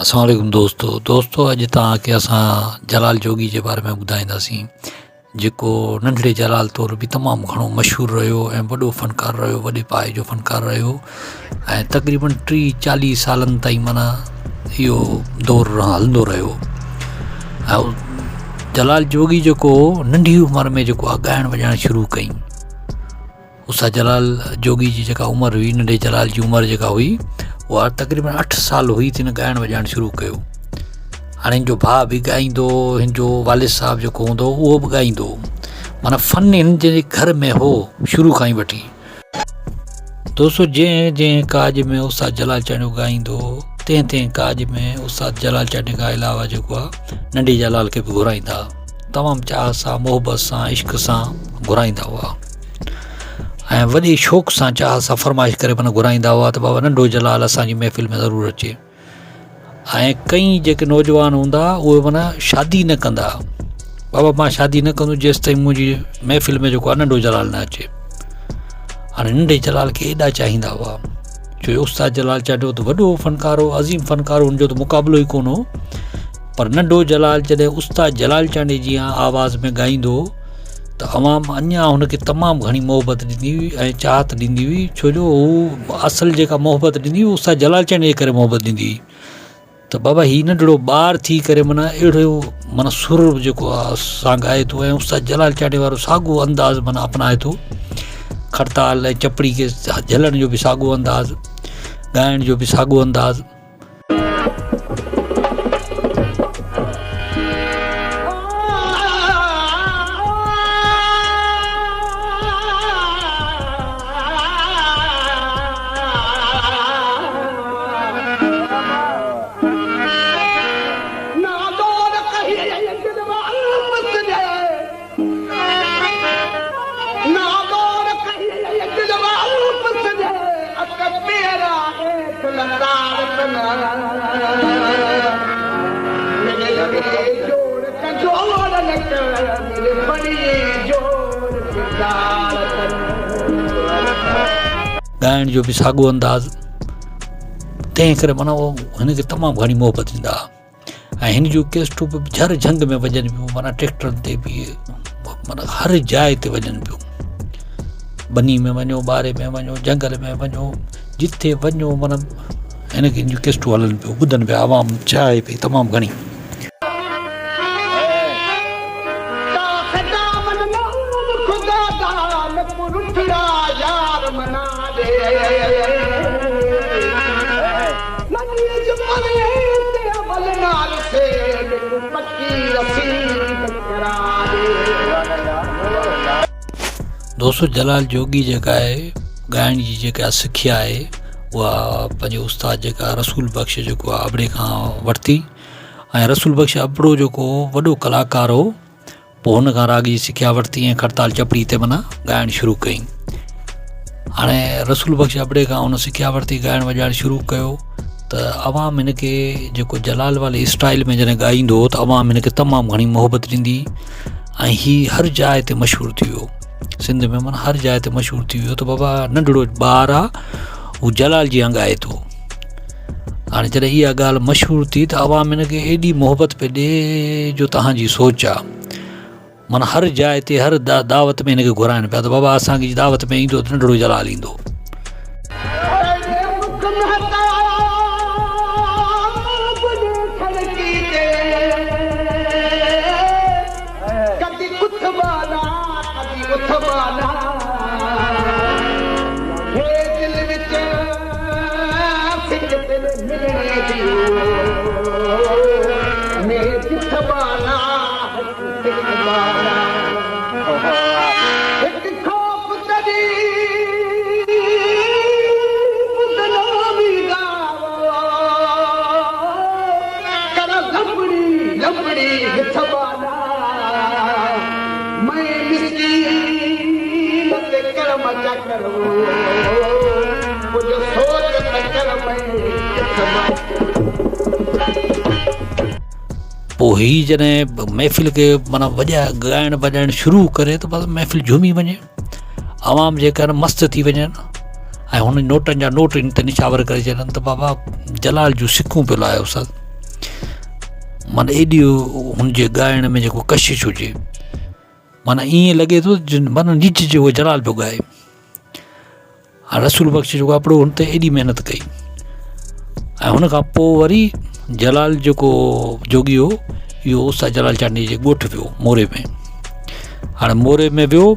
अस्सलाम वालेकुम दोस्तों अॼु तव्हांखे असां जलाल जोगी जे बारे में ॿुधाईंदासीं जेको नंढड़े जलाल तौर बि तमामु घणो मशहूरु रहियो ऐं वॾो फ़नकार रहियो, वॾे पाए जो फ़नकार रहियो ऐं तक़रीबन 30-40 सालनि ताईं माना इहो दौरु हलंदो रहियो। ऐं जलाल जोगी जेको नंढी उमिरि में जेको आहे ॻाइणु वॼाइणु शुरू कई। उस्ताद जलाल जोगी जी जेका उमिरि हुई, नंढे जलाल जी उमिरि जेका हुई उहा तक़रीबन 8 साल हुई त हिन ॻाइणु वॼाइणु शुरू कयो। हाणे हिन जो भाउ बि ॻाईंदो, हिन जो वालिद साहिबु जेको हूंदो उहो बि ॻाईंदो, माना फ़न हिन जे घर में हो शुरू खां ई वठी। दोस्तों जंहिं जंहिं काज में उस्ताद जलाल चांडियो ॻाईंदो तंहिं काज में उस्ताद जलाल चांडियो खां अलावा जेको आहे नंढे जलाल खे बि घुराईंदा, तमामु चाह सां, मोहबत सां, इश्क सां घुराईंदा हुआ ऐं वॾे शौक़ सां, चाह सां फरमाइश करे माना घुराईंदा हुआ त बाबा नंढो जलाल असांजी महफ़िल में ज़रूरु अचे। ऐं कई जेके नौजवान हूंदा उहे माना शादी न कंदा, बाबा मां शादी न कंदुसि जेसि ताईं मुंहिंजी महफ़िल में जेको आहे नंढो जलाल न अचे। हाणे नंढे जलाल खे एॾा चाहींदा हुआ छो उस्ताद जलाल चांडियो त वॾो फ़नकार हो, अज़ीम फ़नकार हो, हुनजो त मुक़ाबिलो ई कोन हो। पर नंढो जलाल जॾहिं उस्ताद जलाल चांडे जी आवाज़ में ॻाईंदो त अवाम अञा हुनखे तमामु घणी मोहबत ॾींदी हुई ऐं चाहत ॾींदी हुई, छो जो हू असल जेका मोहबत ॾींदी हुई उस्ताद जलाल चांडे जे करे मोहबत ॾींदी हुई। त बाबा हीउ नंढड़ो ॿार थी करे माना अहिड़ो माना सुर जेको आहे सां ॻाए थो ऐं उस्ताद जलाल चांडे वारो साॻियो अंदाज़ माना अपनाए थो, खड़ताल ऐं चपड़ी खे झलण जो बि साॻियो अंदाज़, ॻाइण जो बि साॻियो अंदाज़। ॻाइण जो बि साॻियो अंदाज़, तंहिं करे माना उहो हिनखे तमामु घणी मोहबत ॾींदा ऐं हिन जूं केस्टूं बि हर झंग में वॼनि पियूं, माना ट्रैक्टरनि ते बि, माना हर जाइ ते वॼनि पियूं। बनी में वञो, ॿारे में वञो, जंगल में वञो, जिथे वञो माना हिनखे हिन जूं केस्टूं हलनि पियूं, ॿुधनि पिया आवाम चाहे पई तमामु घणी। दोस्तों जलाल जोगी जेका आहे ॻाइण जी जेका सिखिया आहे उहा पंहिंजे उस्ताद जेका रसूल बख़्श जेको आहे अबड़े खां वरिती ऐं रसूल बख़्श अबड़ो जेको वॾो कलाकार हो, पोइ हुन खां राग जी सिखिया वरिती ऐं खड़ताल चपड़ी ते माना ॻाइणु शुरू कई। हाणे रसूल बख़्श अबड़े खां हुन सिखिया वरिती, ॻाइणु वॼाइणु शुरू कयो त अवाम हिनखे जेको जलाल वाले स्टाइल में जॾहिं ॻाईंदो त अवाम हिनखे तमामु घणी मोहबत ॾींदी ऐं हीउ हर जाइ ते मशहूरु थी वियो, सिंध में माना हर जाइ ते मशहूरु थी वियो त बाबा नंढड़ो ॿार आहे हू जलाल जी ॻाए थो। हाणे जॾहिं इहा ॻाल्हि मशहूरु थी त अवाम हिनखे एॾी मोहबत पे ॾिए जो तव्हांजी सोच आहे, माना हर जाइ ते हर दावत में हिनखे घुराइनि पिया त बाबा असांजी दावत में ईंदो त नंढड़ो जलाल ईंदो। पोइ हीउ जॾहिं महफ़िल खे माना ॻाइणु वॼाइणु शुरू करे त बसि महफ़िल झूमी वञे, आवाम जेका मस्तु थी वञनि ऐं हुन नोटनि जा नोट इन ते निशावर करे छॾनि त बाबा जलाल जूं सिखूं पियो लाहियो सर। माना एॾी हुनजे ॻाइण में जेको कशिश हुजे, माना ईअं लॻे थो माना निज जो जलाल पियो ॻाए। हाणे रसूल बख़्श जेको कपिड़ो हुन ते एॾी महिनत कई, ऐं हुन खां पोइ वरी जलाल जेको जोगी हो इहो उस्ताद जलाल चांडनी जे ॻोठु वियो मोरे में। हाणे मोरे में वियो,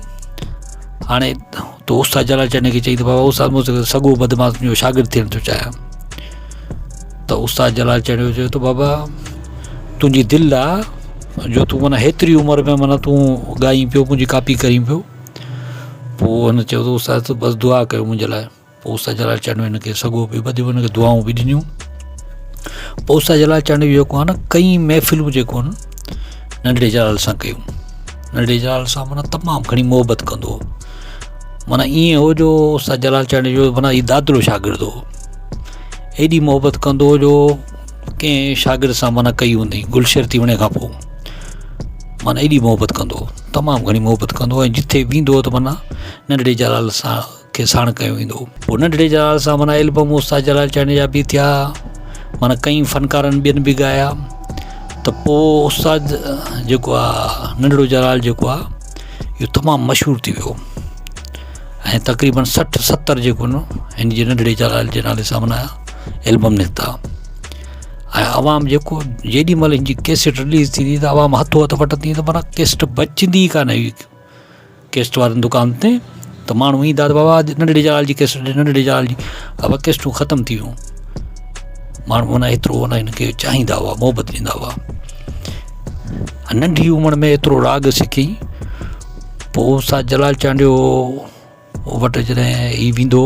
हाणे त उस्ताद जलाल चांडनी खे चई त बाबा उस्ताद मूंखे सॻो बदमाश मुंहिंजो शागिर्दु थियणु थो चाहियां। त उस्ताद जलाल चांडनी चयो त बाबा तुंहिंजी दिलि आहे जो तूं माना हेतिरी उमिरि में माना तूं ॻाई पियो, मुंहिंजी कापी करी पियो। पोइ हुन चयो त उस्ताद बसि दुआ कयो मुंहिंजे लाइ। पोइ उस्ताद जलाल चांडनी हिनखे सॻो बि ॿधियो, हुनखे दुआऊं बि ॾिनियूं। पोइ उस्ताद जलाल चांडनी जेको आहे न कई महफ़िलूं जेको आहिनि नंढड़े जलाल सां कयूं। नंढड़े जलाल सां माना तमामु घणी मोहबत कंदो हो। माना ईअं हो जो उस्ताद जलाल चांडनी जो माना हीउ दादलो शागिर्दु हो। एॾी मोहबत कंदो हो जो कंहिं शागिर्द सां माना कई हूंदी गुलशर थी वञे खां पोइ, माना एॾी मोहबत कंदो हो, तमामु घणी मोहबत कंदो हो। ऐं जिथे वेंदो हो त माना नंढड़े जलाल सां खे साण कयो वेंदो हो। पोइ नंढड़े जलाल सां माना एल्बम उस्ताद जलाल चांडनी जा बि थिया, माना कई फ़नकारनि ॿियनि बि ॻाया। त पोइ उस्ताद जेको आहे नंढड़ो जलाल जेको आहे इहो तमामु मशहूरु थी वियो, ऐं तक़रीबन 60-70 जेको न हिन जे नंढड़े जलाल जे नाले सां माना एल्बम निकिता। ऐं आवाम जेको जेॾी महिल हिनजी कैसेट रिलीज़ थींदी त आवाम हथो हथ वठंदी, त माना कैसेट बचंदी ई कान हुई कैसेट वारनि दुकान ते। त माण्हू ईंदा त बाबा नंढड़े जलाल जी कैसेट, नंढड़े जलाल जी, अब कैसेटूं ख़तमु थी वियूं। माण्हू माना एतिरो माना हिनखे चाहींदा हुआ, मोहबत ॾींदा हुआ। नंढी उमिरि में एतिरो राग सिखी। पोइ उस्ताद जलाल चांडनी वटि जॾहिं हीउ वेंदो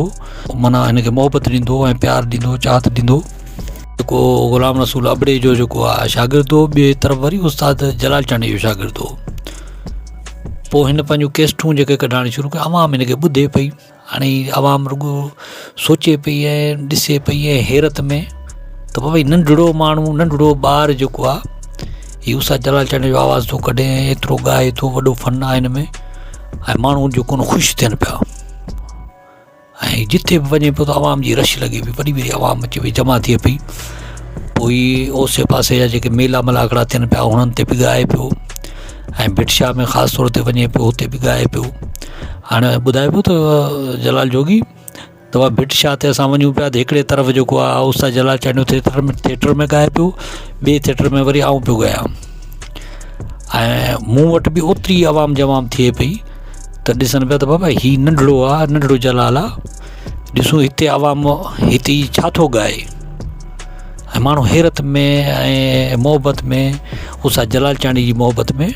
माना हिनखे मोहबत ॾींदो ऐं प्यारु ॾींदो, चाहत ॾींदो। जेको ग़ुलाम रसूल अबड़े जो जेको आहे शागिर्दु हो, ॿिए तरफ़ वरी उस्ताद जलाल चांडनी जो शागिर्दु हो। पोइ हिन पंहिंजूं कैसेटूं जेके कढाइण शुरू कयूं, आवाम हिनखे ॿुधे पई। हाणे आवाम रुॻो सोचे पई ऐं ॾिसे पई ऐं हैरत में त भई नंढड़ो माण्हू, नंढड़ो ॿारु जेको आहे हीउ उस्ताद जलाल चांडनी जो आवाज़ थो कढे, एतिरो ॻाए थो, वॾो फ़न आहे हिन में। ऐं माण्हू जेको न ख़ुशि थियनि पिया, ऐं जिथे बि वञे पियो त आवाम जी रश लॻे पई, वॾी वॾी आवाम अचे पई, जमा थिए पई। पोइ ओसे पासे जा जेके मेला मलाकड़ा थियनि पिया हुननि ते बि ॻाए पियो, ऐं भिटशा में ख़ासि तौर ते वञे पियो, हुते बि ॻाए पियो। हाणे ॿुधाए पियो त जलाल जोगी त भिटशा ते असां वञूं पिया त हिकिड़े तरफ़ जेको आहे उस्ताद जलाल चांडनी थिएटर में ॻाए पियो, ॿिए थिएटर में वरी आऊं पियो ॻायां। ऐं मूं वटि बि ओतिरी आवाम जमाम थिए पई त ॾिसनि पिया त बाबा हीउ नंढड़ो आहे, नंढड़ो जलाल आहे, ॾिसूं हिते आवाम हिते छा थो ॻाए। ऐं माण्हू हैरत में ऐं मोहबत में, उस्ताद जलाल चांडनी जी मोहबत में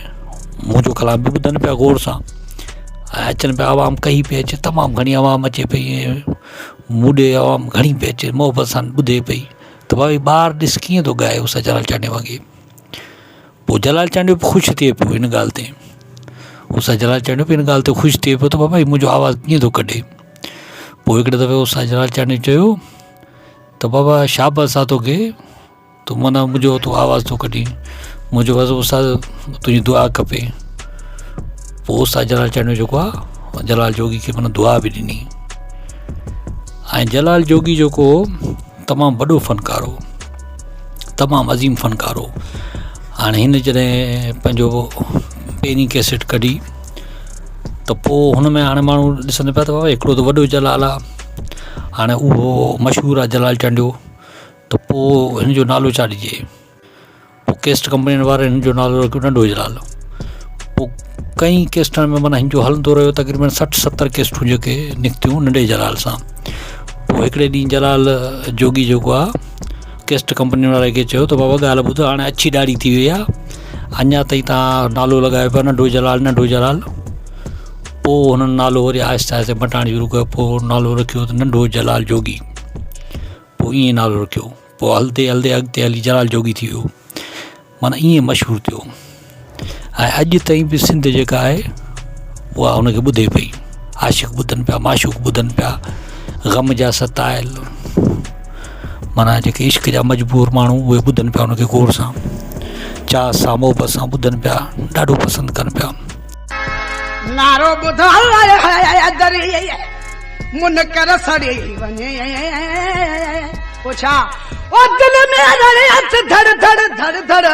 मुंहिंजो कलाम बि ॿुधनि पिया गौर सां, ऐं अचनि पिया आवाम कही पई अचे, तमामु घणी आवाम अचे पई, ऐं मूॾे आवाम घणी पई अचे, मोहबत सां ॿुधे पई त भाई ॿारु ॾिस कीअं थो ॻाए उस्ताद जलाल चांडनी वांगुरु। पोइ जलाल चांडनी बि ख़ुशि थिए पियो हिन ॻाल्हि ते, उस्ताद जलाल चांडनी बि हिन ॻाल्हि ते ख़ुशि थिए पियो त बाबा मुंहिंजो आवाज़ु कीअं थो कढे। पोइ हिकिड़े दफ़े उस्ताद जलाल चांडनी चयो त बाबा शाबाश आहे तोखे, तूं माना मुंहिंजो तूं आवाज़ु थो कढी, मुंहिंजो बसि उस्ताद तुंहिंजी दुआ खपे। पोइ उस्ताद जलाल चांडनी जेको आहे जलाल जोगी खे माना दुआ बि ॾिनी। ऐं जलाल जोगी जेको तमामु वॾो फ़नकार हो, तमामु अज़ीम फ़नकार हो। हाणे हिन जॾहिं पंहिंजो पहिरीं कैसेट कढी त पोइ हुन में हाणे माण्हू ॾिसनि पिया त बाबा हिकिड़ो त वॾो जलाल आहे, हाणे उहो मशहूरु आहे जलाल चांडनी। त पोइ हिन जो नालो छा ॾिजे। पोइ कैसेट कंपनी वारनि हिन जो नालो रखियो नंढो जलाल। पोइ कई कैसेटनि में माना हिन जो हलंदो रहियो, तक़रीबन 60-70 कैसेटूं जेके निकितियूं नंढे जलाल सां। पोइ हिकिड़े ॾींहुं जलाल जोगी जेको आहे कैसेट कंपनी वारे खे चयो त बाबा ॻाल्हि ॿुधो, हाणे अछी ॾाढ़ी थी वई आहे, अञा ताईं तव्हां नालो लॻायो पिया नंढो जलाल, नंढो जलाल। पोइ हुननि नालो वरी आहिस्ते आहिस्ते मटाइण शुरू कयो, पोइ नालो रखियो त नंढो जलाल जोगी। पोइ ईअं नालो रखियो, पोइ हलंदे हलंदे अॻिते हली जलाल जोगी थी वियो, माना ईअं मशहूरु थियो। ऐं अॼु ताईं बि सिंध जेका आहे उहा हुनखे ॿुधे पई, आशिक़ ॿुधनि पिया, माशूक़ ॿुधनि पिया, ग़म जा सतायल माना जेके इश्क जा मजबूर माण्हू उहे ॿुधनि पिया हुनखे गौर सां, चाह सां मोहबत सां ॿुधनि पिया, ॾाढो पसंदि कनि पिया। नारो ॿुधो मुनकर सड़ी वञे, ओ छा ओ दिल में रहे हथ धड़ धड़ धड़ धड़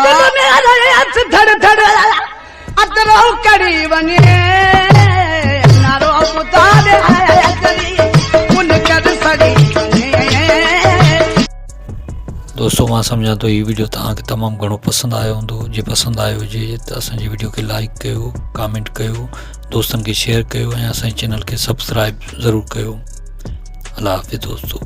दिल में रहे हथ धड़ धड़ अदरो करी वने नारो बुधा दे अजरी उन कर सड़ी दोस्तों मां सम्झां थो हीअ वीडियो तव्हांखे तमामु घणो पसंदि आयो हूंदो जे पसंदि आयो हुजे त असांजी वीडियो खे लाइक कयो कमेंट कयो दोस्तनि खे शेयर कयो ऐं असांजे चैनल खे सब्सक्राइब ज़रूरु कयो अल्लाह हाफ़िज़ दोस्तों।